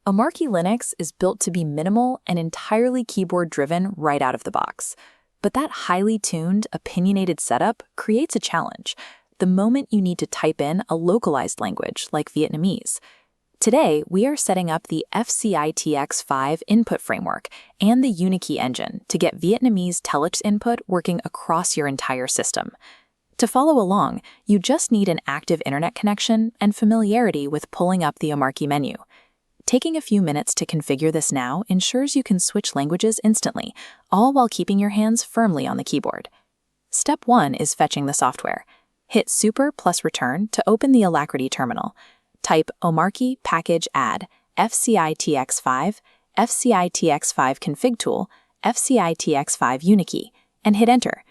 Omarchy Linux is built to be minimal and entirely keyboard-driven right out of the box. But that highly tuned, opinionated setup creates a challenge the moment you need to type in a localized language like Vietnamese. Today, we are setting up the FCITX5 input framework and the Unikey engine to get Vietnamese Telex input working across your entire system. To follow along, you just need an active internet connection and familiarity with pulling up the Omarchy menu. Taking a few minutes to configure this now ensures you can switch languages instantly, all while keeping your hands firmly on the keyboard. Step 1 is fetching the software. Hit Super plus Return to open the Alacrity terminal. Type Omarchy package add FCITX5, FCITX5 config tool, FCITX5 Unikey, and hit Enter.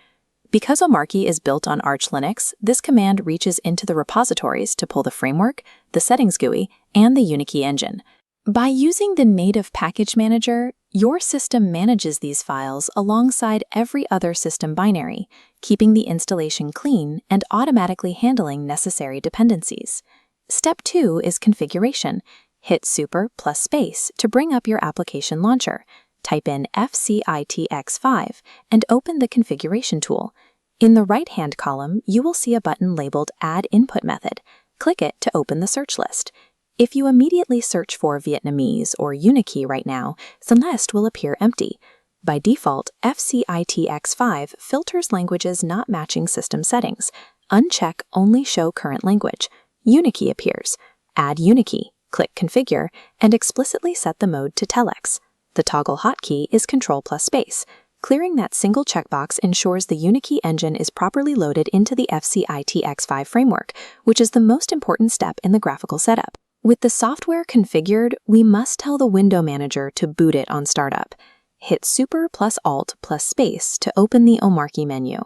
Because Omarchy is built on Arch Linux, this command reaches into the repositories to pull the framework, the settings GUI, and the Unikey engine. By using the native package manager, your system manages these files alongside every other system binary, keeping the installation clean and automatically handling necessary dependencies. Step 2 is configuration. Hit Super plus Space to bring up your application launcher. Type in FCITX5 and open the configuration tool. In the right-hand column, you will see a button labeled Add Input Method. Click it to open the search list. If you immediately search for Vietnamese or Unikey right now, the list will appear empty. By default, FCITX5 filters languages not matching system settings. Uncheck Only Show Current Language. Unikey appears. Add Unikey, click Configure, and explicitly set the mode to Telex. The toggle hotkey is Ctrl plus Space. Clearing that single checkbox ensures the Unikey engine is properly loaded into the FCITX5 framework, which is the most important step in the graphical setup. With the software configured, we must tell the window manager to boot it on startup. Hit Super plus Alt plus Space to open the Omarchy menu.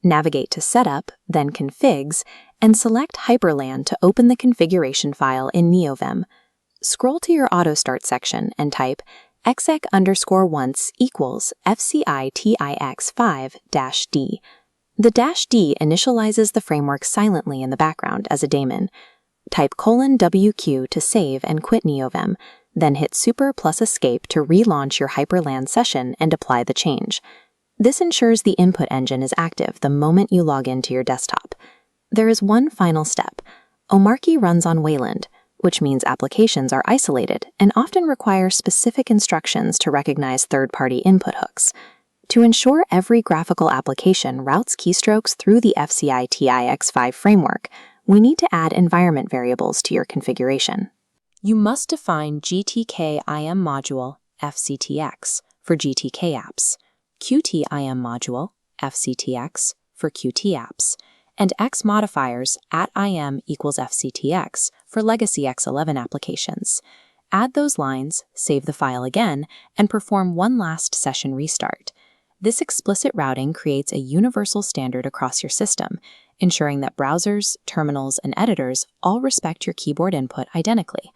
Navigate to Setup, then Configs, and select Hyperland to open the configuration file in NeoVim. Scroll to your Auto Start section and type exec_once equals FCITIX5-D. The -D initializes the framework silently in the background as a daemon. Type :WQ to save and quit NeoVim, then hit Super plus Escape to relaunch your Hyperland session and apply the change. This ensures the input engine is active the moment you log into your desktop. There is one final step. Omarchy runs on Wayland, which means applications are isolated and often require specific instructions to recognize third-party input hooks. To ensure every graphical application routes keystrokes through the FCITIX5 framework, we need to add environment variables to your configuration. You must define GTK-IM module FCTX for GTK apps, QT-IM module FCTX for QT apps, and X modifiers @IM equals FCTX for legacy X11 applications. Add those lines, save the file again, and perform one last session restart. This explicit routing creates a universal standard across your system, ensuring that browsers, terminals, and editors all respect your keyboard input identically.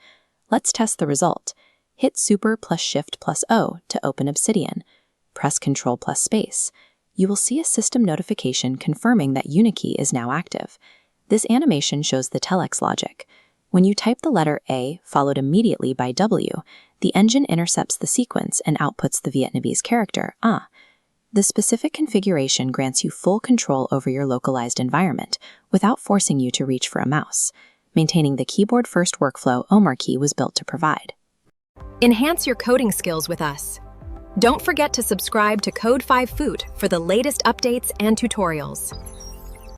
Let's test the result. Hit Super plus Shift plus O to open Obsidian. Press Ctrl plus Space. You will see a system notification confirming that Unikey is now active. This animation shows the Telex logic. When you type the letter A followed immediately by W, the engine intercepts the sequence and outputs the Vietnamese character A. The specific configuration grants you full control over your localized environment without forcing you to reach for a mouse, maintaining the keyboard-first workflow Omarchy was built to provide. Enhance your coding skills with us. Don't forget to subscribe to Code 5 Food for the latest updates and tutorials.